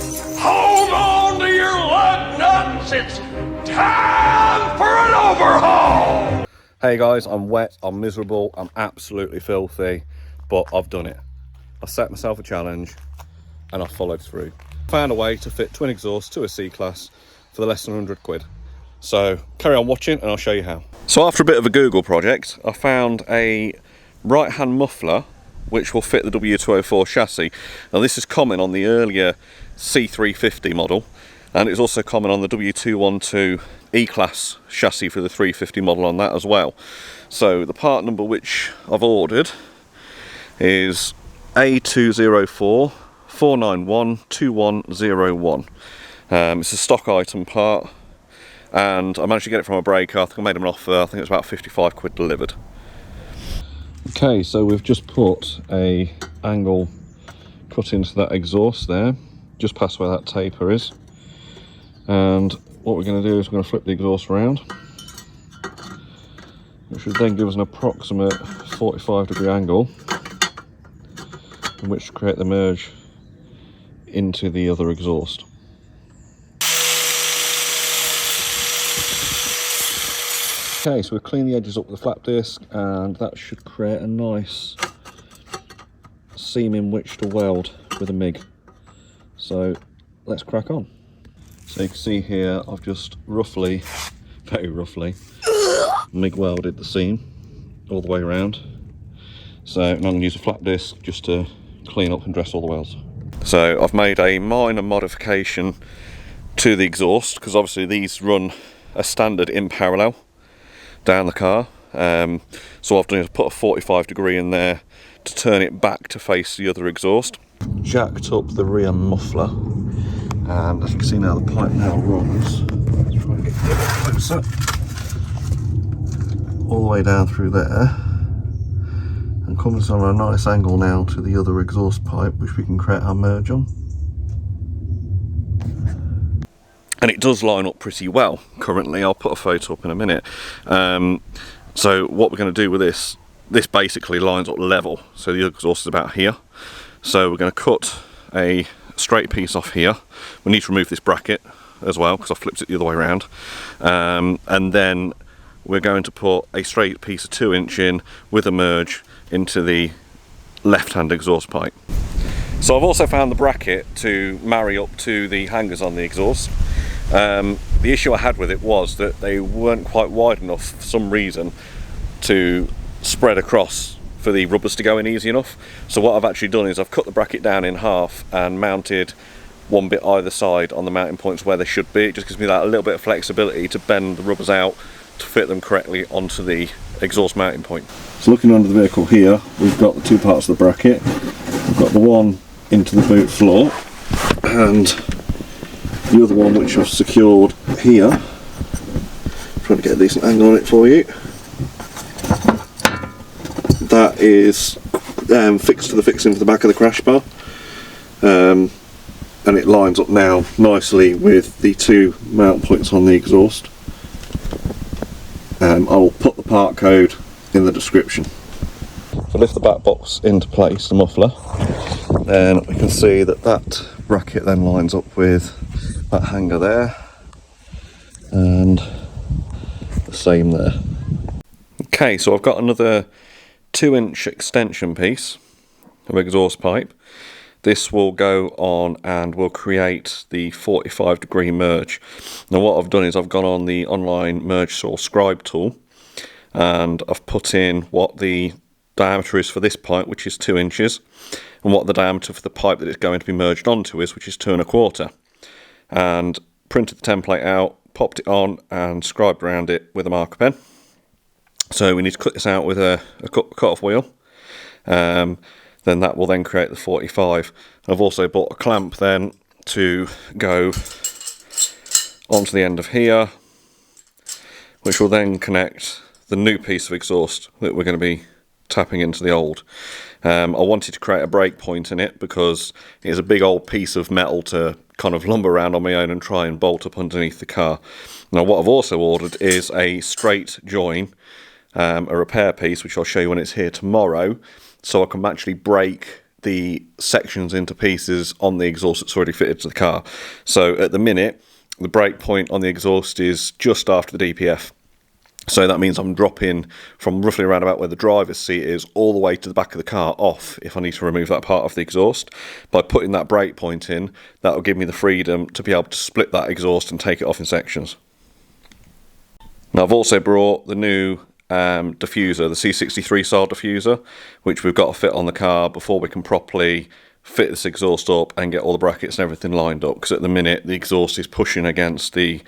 Hold on to your lug nuts, it's time for an overhaul! Hey guys, I'm wet, I'm miserable, I'm absolutely filthy, but I've done it. I set myself a challenge and I followed through. Found a way to fit twin exhausts to a C-Class for the less than 100 quid. So carry on watching and I'll show you how. So after a bit of a Google project, I found a right-hand muffler which will fit the W204 chassis. Now this is common on the earlier C350 model, and it's also common on the W212 E-Class chassis for the 350 model on that as well. So the part number which I've ordered is A204 491 2101. It's a stock item part, and I managed to get it from a breaker. I think I made them an offer. I think it was about 55 quid delivered. Okay, so we've just put a angle cut into that exhaust there, just past where that taper is. And what we're going to do is we're going to flip the exhaust around, which should then give us an approximate 45-degree angle in which to create the merge into the other exhaust. Okay, so we've cleaned the edges up with the flap disc, and that should create a nice seam in which to weld with a MIG. So let's crack on. So you can see here I've just roughly, very roughly, MIG welded the seam all the way around. So now I'm going to use a flap disc just to clean up and dress all the welds. So I've made a minor modification to the exhaust, because obviously these run a standard in parallel down the car. So I've done is put a 45-degree in there to turn it back to face the other exhaust. Jacked up the rear muffler, and as you can see now the pipe now runs, let's try and get a bit closer, all the way down through there, and comes on a nice angle now to the other exhaust pipe, which we can create our merge on. And it does line up pretty well currently. I'll put a photo up in a minute. So what we're going to do with this basically lines up level, so the exhaust is about here. So we're going to cut a straight piece off here. We need to remove this bracket as well, because I flipped it the other way around. And then we're going to put a straight piece of 2" in with a merge into the left-hand exhaust pipe. So I've also found the bracket to marry up to the hangers on the exhaust. The issue I had with it was that they weren't quite wide enough for some reason to spread across for the rubbers to go in easy enough. So what I've actually done is I've cut the bracket down in half and mounted one bit either side on the mounting points where they should be. It just gives me that a little bit of flexibility to bend the rubbers out to fit them correctly onto the exhaust mounting point. So looking under the vehicle here, we've got the two parts of the bracket. We've got the one into the boot floor and the other one which I've secured here. Trying to get a decent angle on it for you. That is fixed to the fixing for the back of the crash bar, and it lines up now nicely with the two mount points on the exhaust. I'll put the part code in the description. If I lift the back box into place, the muffler, then we can see that that bracket then lines up with that hanger there, and the same there. Okay, so I've got another 2" extension piece of exhaust pipe. This will go on and will create the 45-degree merge. Now what I've done is I've gone on the online merge saw scribe tool, and I've put in what the diameter is for this pipe, which is 2" and what the diameter for the pipe that it's going to be merged onto is, which is 2 1/4. And printed the template out, popped it on and scribed around it with a marker pen. So we need to cut this out with a cut-off wheel. Then that will then create the 45. I've also bought a clamp then to go onto the end of here, which will then connect the new piece of exhaust that we're going to be tapping into the old. I wanted to create a break point in it because it's a big old piece of metal to kind of lumber around on my own and try and bolt up underneath the car. Now what I've also ordered is a straight join, a repair piece, which I'll show you when it's here tomorrow, so I can actually break the sections into pieces on the exhaust that's already fitted to the car. So at the minute, the brake point on the exhaust is just after the DPF. So that means I'm dropping from roughly around about where the driver's seat is all the way to the back of the car off if I need to remove that part of the exhaust. By putting that brake point in, that will give me the freedom to be able to split that exhaust and take it off in sections. Now I've also brought the new diffuser, the C63 style diffuser, which we've got to fit on the car before we can properly fit this exhaust up and get all the brackets and everything lined up, because at the minute the exhaust is pushing against the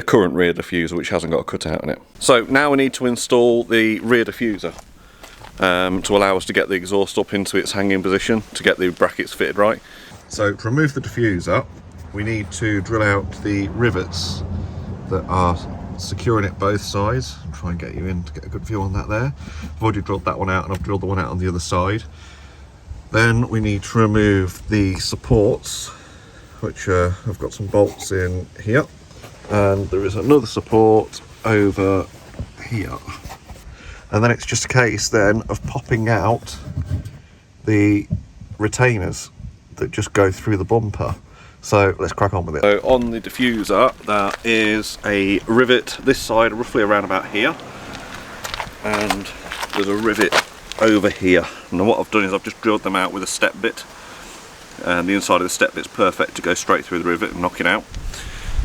current rear diffuser, which hasn't got a cutout in it. So now we need to install the rear diffuser to allow us to get the exhaust up into its hanging position to get the brackets fitted right. So to remove the diffuser, we need to drill out the rivets that are securing it both sides. I'll try and get you in to get a good view on that there. I've already drilled that one out, and I've drilled the one out on the other side. Then we need to remove the supports, which I've got some bolts in here. And there is another support over here, and then it's just a case then of popping out the retainers that just go through the bumper. So let's crack on with it. So on the diffuser, there is a rivet this side roughly around about here, and there's a rivet over here. And what I've done is I've just drilled them out with a step bit, and the inside of the step bit's perfect to go straight through the rivet and knock it out.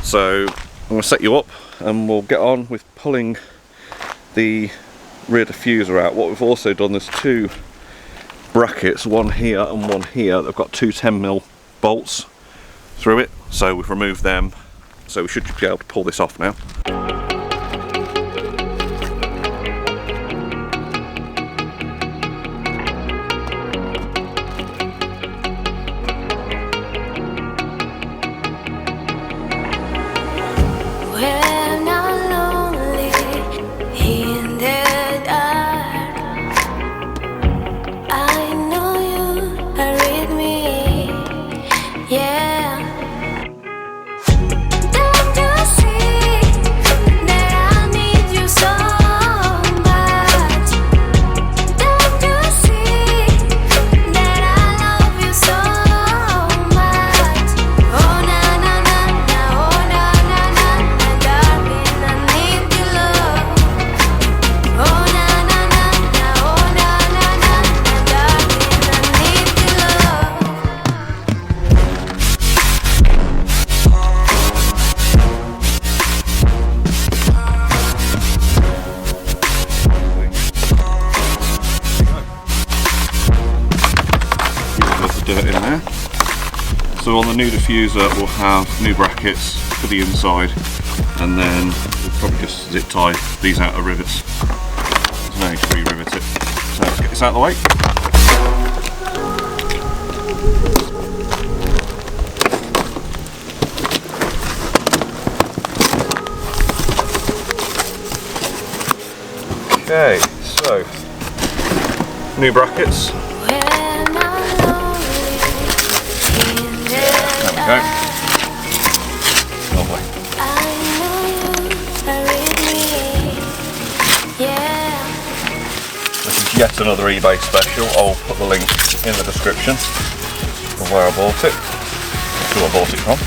So I'm going to set you up and we'll get on with pulling the rear diffuser out. What we've also done, there's two brackets, one here and one here. They've got two 10mm bolts through it, so we've removed them. So we should be able to pull this off now. So on the new diffuser we'll have new brackets for the inside, and then we'll probably just zip tie these outer rivets. There's no need to re-rivet it. So let's get this out of the way. Okay, so new brackets. There we go. Lovely. This is yet another eBay special. I'll put the link in the description of where I bought it, who I bought it from.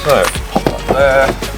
So, pop that there.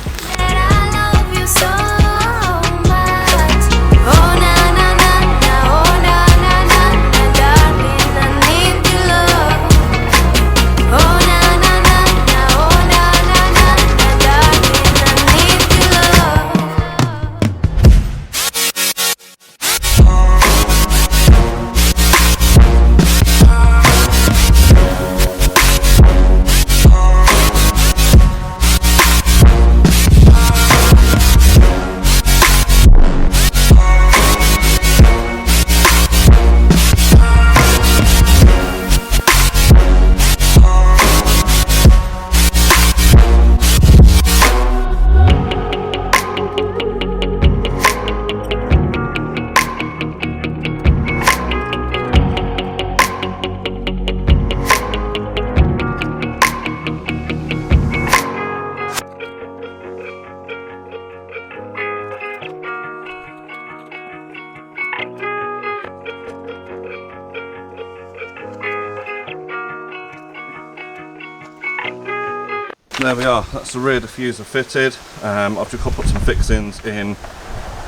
there we are, that's the rear diffuser fitted. I've just put some fixings in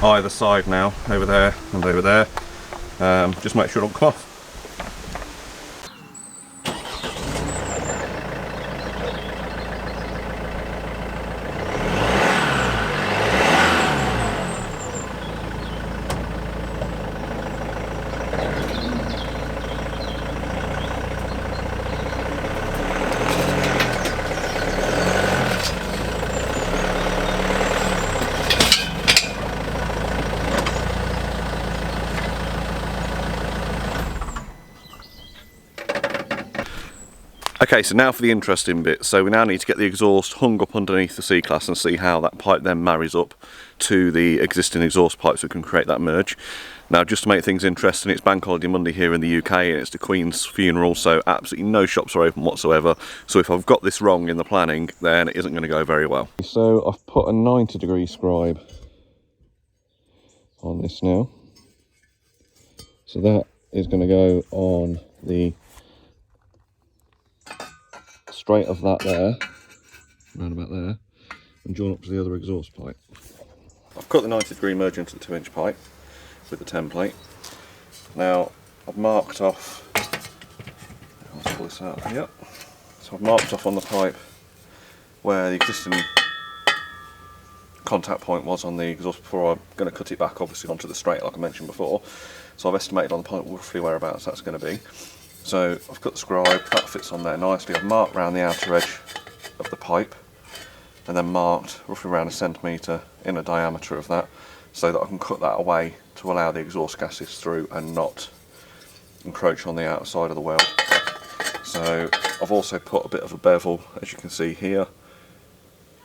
either side now, over there and over there. Just make sure it don't come off. Okay, so now for the interesting bit. So we now need to get the exhaust hung up underneath the C-Class and see how that pipe then marries up to the existing exhaust pipe so we can create that merge. Now, just to make things interesting, it's Bank Holiday Monday here in the UK and it's the Queen's funeral, so absolutely no shops are open whatsoever. So if I've got this wrong in the planning, then it isn't going to go very well. So I've put a 90-degree scribe on this now. So that is going to go on the straight of that there, round about there, and join up to the other exhaust pipe. I've cut the 90-degree merge into the 2-inch pipe with the template. Now I've marked off, let's pull this out here. So I've marked off on the pipe where the existing contact point was on the exhaust before I'm going to cut it back obviously onto the straight like I mentioned before. So I've estimated on the pipe roughly whereabouts that's going to be. So I've cut the scribe, that fits on there nicely. I've marked around the outer edge of the pipe and then marked roughly around 1 centimetre in a diameter of that so that I can cut that away to allow the exhaust gases through and not encroach on the outside of the weld. So I've also put a bit of a bevel, as you can see here,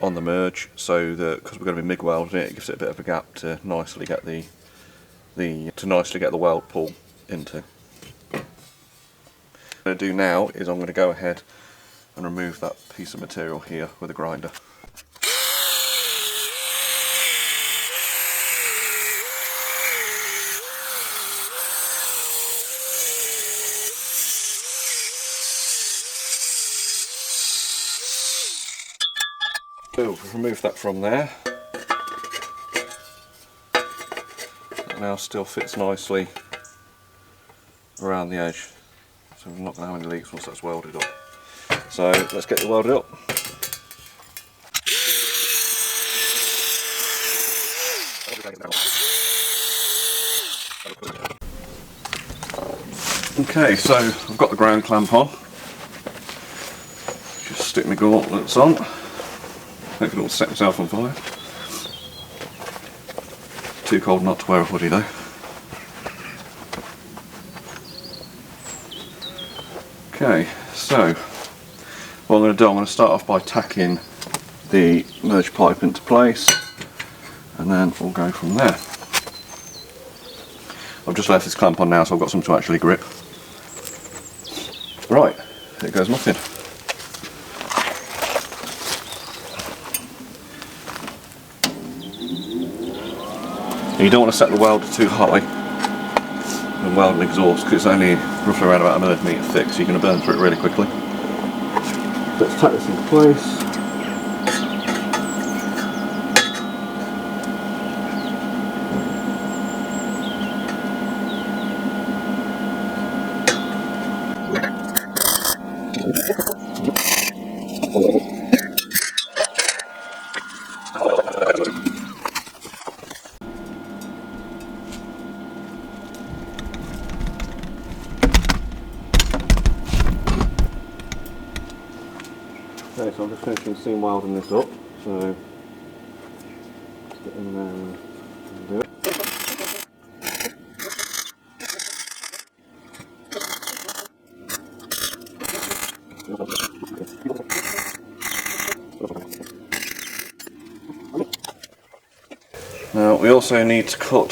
on the merge so that, because we're going to be MIG welding it, it gives it a bit of a gap to nicely get the weld pull into. What I'm going to do now is I'm going to go ahead and remove that piece of material here with a grinder. So we've removed that from there. That now still fits nicely around the edge. So we're not going to have any leaks once that's welded up. So let's get it welded up. Okay, so I've got the ground clamp on. Just stick my gauntlets on. Hopefully it won't set myself on fire. Too cold not to wear a hoodie though. Okay, so what I'm going to do, I'm going to start off by tacking the merge pipe into place and then we'll go from there. I've just left this clamp on now so I've got something to actually grip. Right, here goes nothing. You don't want to set the welder too high and weld an exhaust because it's only roughly around about 1 millimetre thick, so you're going to burn through it really quickly. Let's tack this into place. Okay, so I'm just finishing seam welding this up, so let's get in there and do it. Now we also need to cut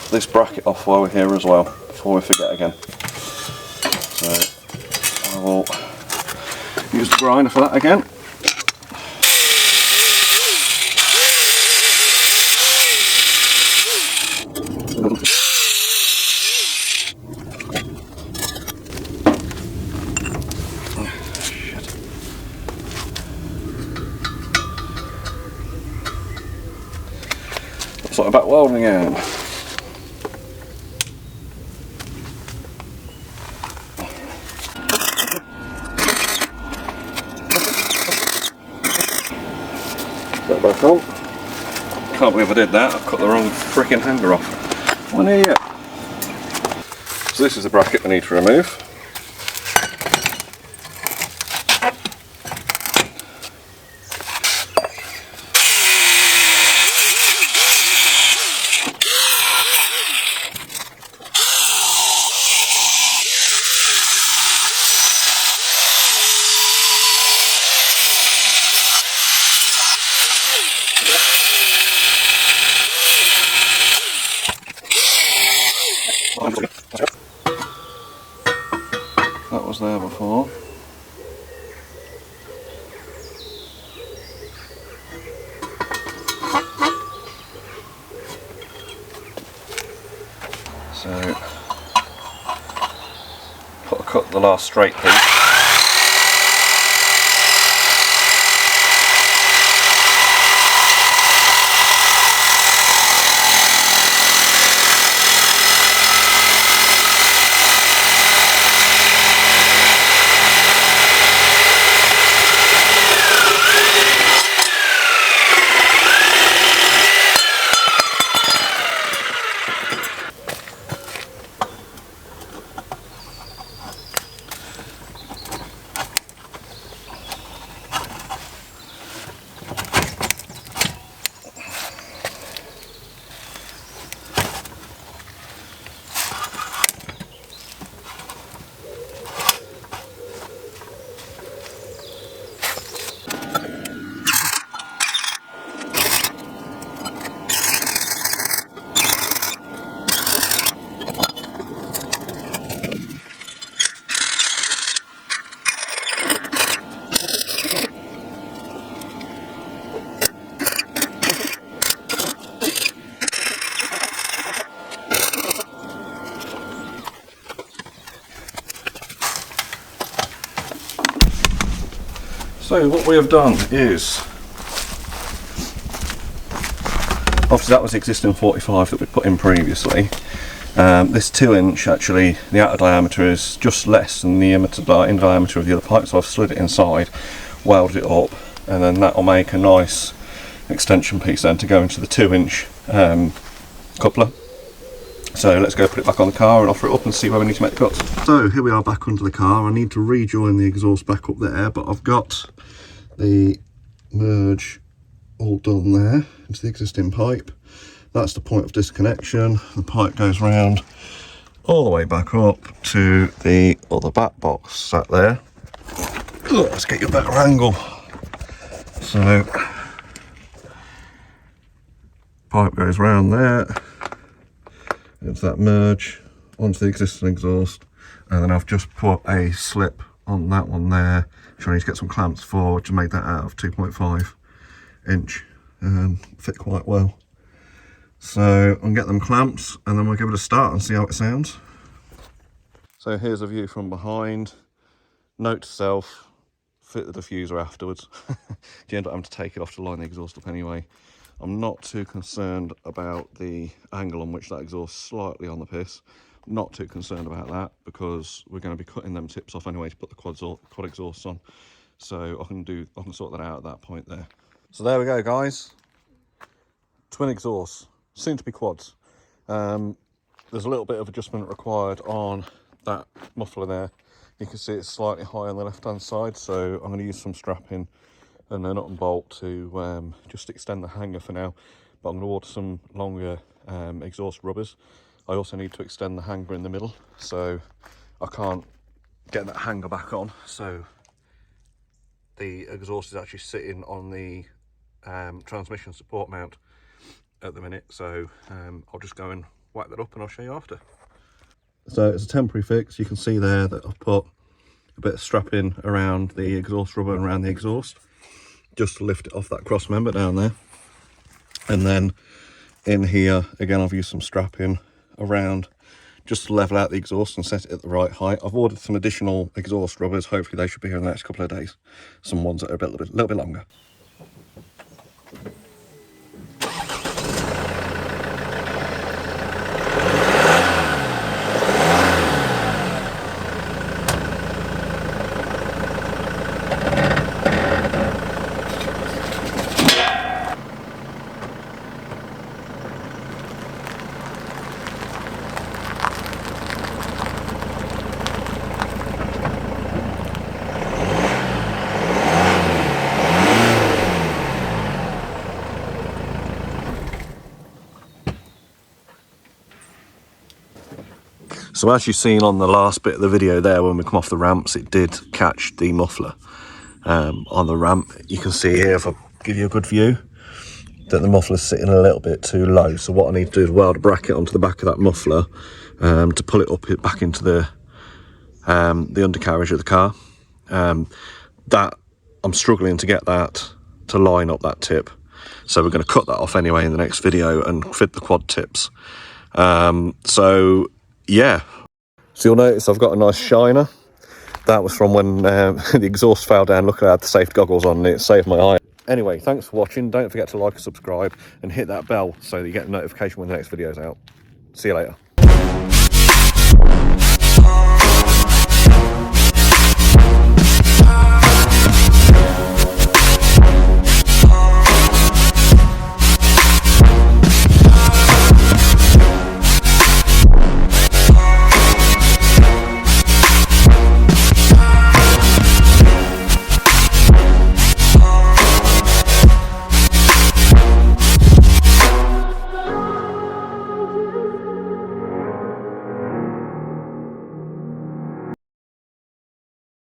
this bracket off while we're here as well, before we forget again. So I will use the grinder for that again. looks like a back welding iron. Put it back on. Can't believe I did that. I've cut the wrong freaking hanger off. What an idiot. So this is the bracket we need to remove. That was there before. So, cut the last straight piece. So what we have done is, obviously that was the existing 45 that we put in previously. This 2-inch, actually, the outer diameter is just less than the in diameter of the other pipe, so I've slid it inside, welded it up, and then that will make a nice extension piece then to go into the 2-inch coupler. So let's go put it back on the car and offer it up and see where we need to make the cuts. So here we are back under the car. I need to rejoin the exhaust back up there, but I've got the merge all done there into the existing pipe. That's the point of disconnection. The pipe goes round all the way back up to the other back box sat there. Let's get you a better angle. So pipe goes round there. It's that merge onto the existing exhaust, and then I've just put a slip on that one there, which I need to get some clamps for, to make that out of 2.5 inch, fit quite well. So I'll get them clamps and then we'll give it a start and see how it sounds. So here's a view from behind. Note to self, fit the diffuser afterwards. You end up having to take it off to line the exhaust up anyway. I'm not too concerned about the angle on which that exhaust is slightly on the piss. Not too concerned about that because we're going to be cutting them tips off anyway to put the quad exhausts on. So I can sort that out at that point there. So there we go, guys. Twin exhausts, soon to be quads. There's a little bit of adjustment required on that muffler there. You can see it's slightly high on the left hand side, so I'm going to use some strapping and a nut and bolt to just extend the hanger for now, but I'm going to order some longer exhaust rubbers. I also need to extend the hanger in the middle, so I can't get that hanger back on, so the exhaust is actually sitting on the transmission support mount at the minute, so I'll just go and whack that up and I'll show you after. So it's a temporary fix. You can see there that I've put a bit of strapping around the exhaust rubber and around the exhaust, just to lift it off that cross member down there. And then in here again I've used some strapping around just to level out the exhaust and set it at the right height. I've ordered some additional exhaust rubbers. Hopefully they should be here in the next couple of days. Some ones that are a little bit longer. So as you've seen on the last bit of the video there, when we come off the ramps, it did catch the muffler on the ramp. You can see here, if I give you a good view, that the muffler's sitting a little bit too low. So what I need to do is weld a bracket onto the back of that muffler to pull it up back into the undercarriage of the car. That I'm struggling to get that to line up that tip, so we're going to cut that off anyway in the next video and fit the quad tips. So yeah, so you'll notice I've got a nice shiner. That was from when the exhaust fell down. Luckily I had the safety goggles on and it saved my eye. Anyway, thanks for watching. Don't forget to like and subscribe and hit that bell so that you get a notification when the next video's out. See you later.